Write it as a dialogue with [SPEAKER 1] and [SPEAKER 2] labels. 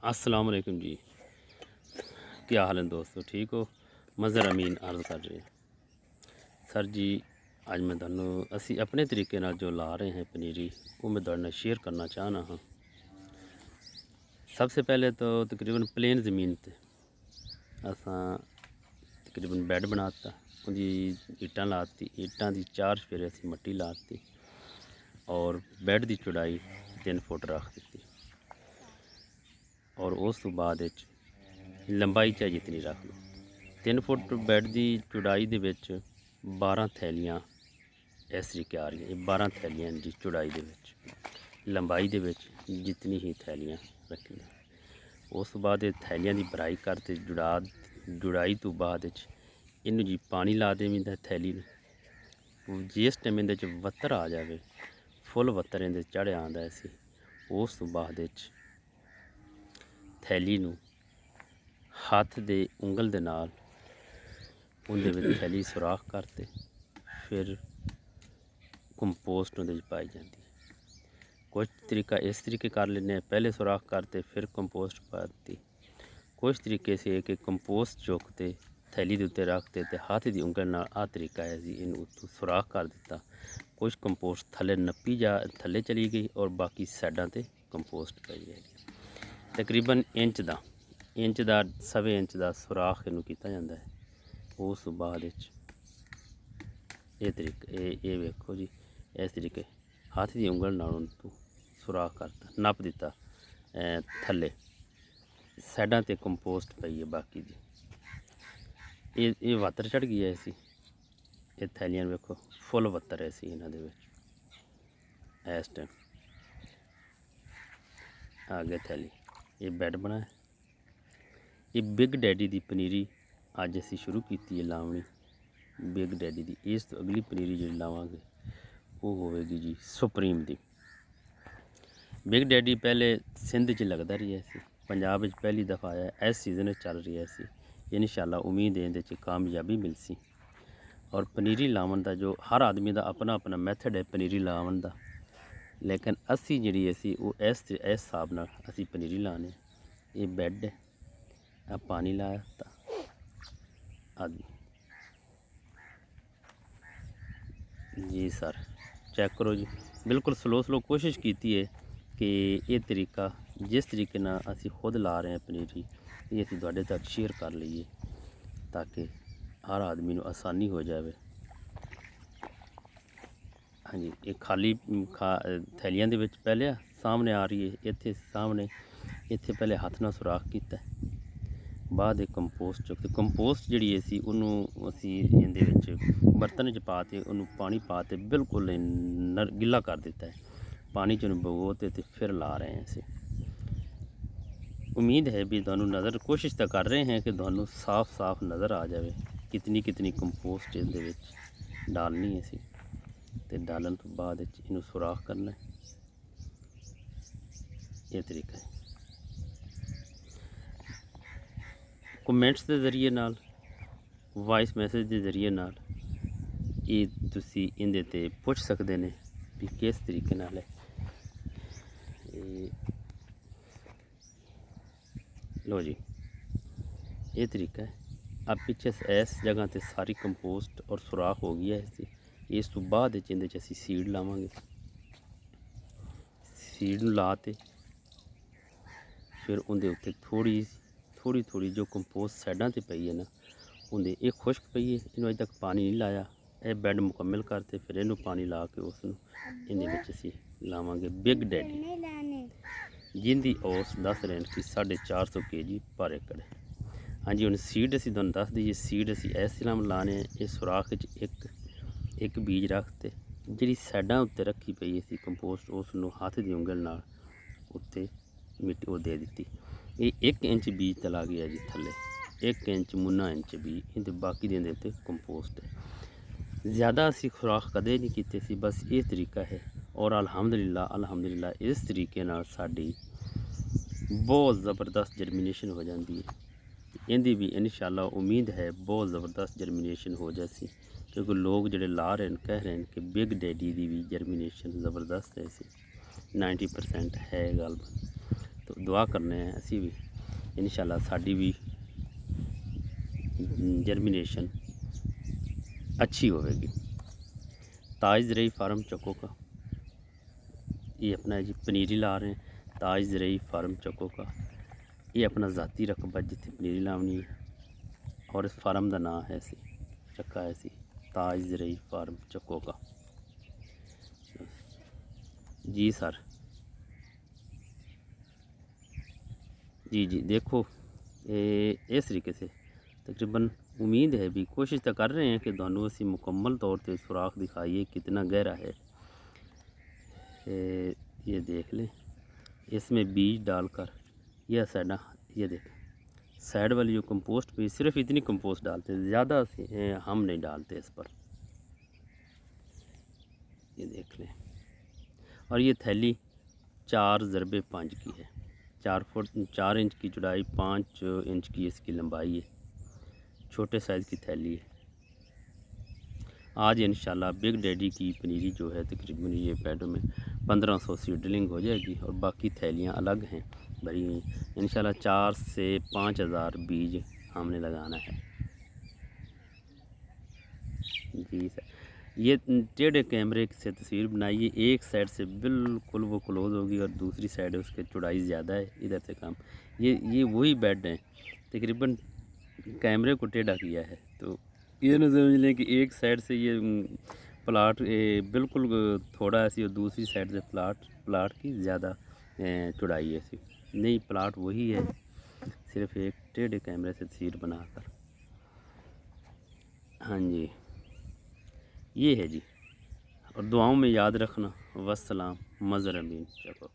[SPEAKER 1] अस्सलाम वालेकुम जी। क्या हाल है दोस्तों, ठीक हो? मज़हर अमीन अर्ज़ कर रहे हैं सर जी। अज मैं तुहानू असी अपने तरीके नाल जो ला रहे हैं पनीरी, वो मैं तुहाडे नाल शेयर करना चाहना हाँ। सबसे पहले तो तकरीबन प्लेन ज़मीन ते असां तकरीबन बैड बनाता, उनकी ईटां लाती, ईटां दी 4 फेरे असी मट्टी लाती और बैड की चौड़ाई 3 फुट रख दी और उस तो बाद लंबाई चाहे जितनी रख लो। 3 फुट बैड की चौड़ाई दे विच 12 थैलियां इस तरीके आ रही है। 12 थैलियां की चौड़ाई दे विच, लंबाई दे विच जितनी ही थैलियां रखी। उस तो बाद थैलियां की भराई करते जुड़ाई तो बाद इनू जी पानी ला देवीदा थैली नूं। जिस टाइम इहदे वत्तर आ जाए, फुल वत्तर इहदे चढ़िया आंदा है, उस तो बाद थैली नूं हत्थ दे उंगल दे नाल उहदे विच थैली सुराख करते, फिर कंपोस्ट उहदे पाई जाती है। कुछ तरीका इस तरीके कर लेने, पहले सुराख करते फिर कंपोस्ट पाती। कुछ तरीके से कि कंपोस्ट चुकते थैली के उत्ते रखते तो हाथ की उंगल नाल आ तरीका है जी, इन उत्तों सुराख कर दिता। कुछ कंपोस्ट थले नप्पी थले चली गई और बाकी साइडों पर कंपोस्ट पाई जाएगी। तकरीबन इंच का सवे इंच का सुराख इनू किया जाता है। उस बाद ये तरीका ये वेखो जी, इस तरीके हाथ की उंगल नाल तो सुराख करता, नप दिता थले साइडों ते कंपोस्ट पाई है बाकी जी। ये वत्तर चढ़ गई है इसी, ये थैलियां वेखो फुल वत्तर है इसी इन्हां दे विच। इस टाइम आगे थैली ये बैड बनाया। ये बिग डैडी की पनीरी अज असी शुरू की है लावनी, बिग डैडी की। इस तो अगली पनीरी जी लावांगे वो होगी जी सुप्रीम की। बिग डैडी पहले सिंध च लगता रही है, पंजाब पहली दफ़ा आया, इस सीज़न चल रही है। इंशाअल्लाह उम्मीद है इहदे कामयाबी मिलसी। और पनीरी लावन का जो हर आदमी का अपना अपना मैथड है पनीरी लावन का, लेकिन असी जी वो इस हिसाब नाल असी पनीरी लाने। ये बैड है, आ पानी लाया था आदि जी। सर चेक करो जी, बिल्कुल स्लो कोशिश की है कि ये तरीका जिस तरीके ना असी खुद ला रहे हैं पनीरी, ये असी तुहाडे तक शेयर कर लीए ताकि हर आदमी नूं आसानी हो जाए। हाँ जी, ये खाली थैलियां दे विच पहले सामने आ रही है, इत्थे सामने इत्थे पहले हत्थ नाल सुराख कीता, बाद कंपोस्ट चुकते। कंपोस्ट जिहड़ी असी उहनूं असी इहदे विच बर्तन च पा के उहनूं पानी पा के बिल्कुल गिला कर दिता है। पानी च उहनूं भगोते ते फिर ला रहे हैं असी। उम्मीद है भी तुहानूं नज़र, कोशिश तो कर रहे हैं कि तुहानूं साफ नज़र आ जाए कितनी कंपोस्ट इहदे विच डालनी है असी। ते डालन तो बाद इनू सुराख करना है। ये तरीका है। कमेंट्स के जरिए नाल, वॉइस मैसेज के जरिए नाल ये तुसी इहदे ते पुछ सकते ने भी किस तरीके नाल है। लो जी, ये तरीका है। अब पीछे इस जगह ते सारी कंपोस्ट और सुराख हो गई है। इस तो बाद इहदे असी सीड लावांगे। सीड ला के फिर उनके उत्ते थोड़ी जो कंपोस्ट साइडों पर पई है ना, उनके ये खुश्क पई है, इन्हों अज तक पानी नहीं लाया। यह बैड मुकम्मल करते फिर इनू पानी ला के उस इहदे असी लावांगे बिग डैडी, जिंदी औस दस रहे कि 450 kg पर एकड़ है। हाँ जी, हम सीड असी तुहानूं दस दईए, सीड असी इस तरह लाने। ये सुराख एक बीज रखते, जी साइडों उत्ते रखी पई सी कंपोस्ट, उसनूं हत्थ की उंगल नाल उत्ते मिट्टी वो दे दी। ये 1 इंच बीज तला गया जी थले, 1 इंच मुन्ना इंच बीज इहदे, बाकी दे उत्ते कंपोस्ट है। ज़्यादा असी खुराक कदे नहीं कीते सी, बस ये तरीका है। और अल्हम्दुलिल्लाह इस तरीके नाल साडी बहुत ज़बरदस्त जर्मीनेशन हो जाती है। इहदी भी इंशाअल्लाह उम्मीद है बहुत ज़बरदस्त जर्मीनेशन हो जासी, क्योंकि लोग जिहड़े ला रहे हैं कह रहे हैं कि बिग डैडी की भी जर्मीनेशन ज़बरदस्त है। 90% है गल। تو دعا کرنے ہیں اسی بھی انشاءاللہ ساڈی بھی جرمینیشن اچھی ہوئے گی۔ تاج زرعی فارم چکو کا یہ اپنا جی پنیری لا رہے ہیں، تاج زرعی فارم چکو کا یہ اپنا ذاتی رقبہ جتنے پنیری لاونی ہے، اور اس فارم دا نام ہے سی چکا ہے سی تاج زرعی فارم چکو کا۔ جی سر، جی دیکھو اس طریقے سے تقریباً امید ہے بھی، کوشش تو کر رہے ہیں کہ دونوں اسی مکمل طور پہ سوراخ دکھائیے کتنا گہرا ہے۔ یہ دیکھ لیں، اس میں بیج ڈال کر یہ سائڈاں، یہ دیکھیں سائڈ والی جو کمپوسٹ پہ صرف اتنی کمپوسٹ ڈالتے ہیں، زیادہ سے ہم نہیں ڈالتے اس پر، یہ دیکھ لیں۔ اور یہ تھیلی 4x5 کی ہے، 4 انچ کی چوڑائی، 5 انچ کی اس کی لمبائی ہے، چھوٹے سائز کی تھیلی ہے۔ آج انشاءاللہ بگ ڈیڈی کی پنیری جو ہے تقریباً یہ پیڈوں میں 1500 سیڈلنگ ہو جائے گی، اور باقی تھیلیاں الگ ہیں بھری ہوئی۔ انشاءاللہ 4 سے 5000 بیج ہم نے لگانا ہے۔ جی سر، یہ ٹیڑھے کیمرے سے تصویر بنائیے، ایک سائڈ سے بالکل وہ کلوز ہوگی اور دوسری سائڈ اس کے چوڑائی زیادہ ہے، ادھر سے کم۔ یہ وہی بیڈ ہیں، تقریباً کیمرے کو ٹیڑھا کیا ہے، تو یہ نہ سمجھ لیں کہ ایک سائڈ سے یہ پلاٹ بالکل تھوڑا ایسی اور دوسری سائڈ سے پلاٹ کی زیادہ چوڑائی ہے ایسی نہیں، پلاٹ وہی ہے، صرف ایک ٹیڑھے کیمرے سے تصویر بنا کر۔ ہاں جی، یہ ہے جی، اور دعاؤں میں یاد رکھنا۔ والسلام، مظہر امین چکو۔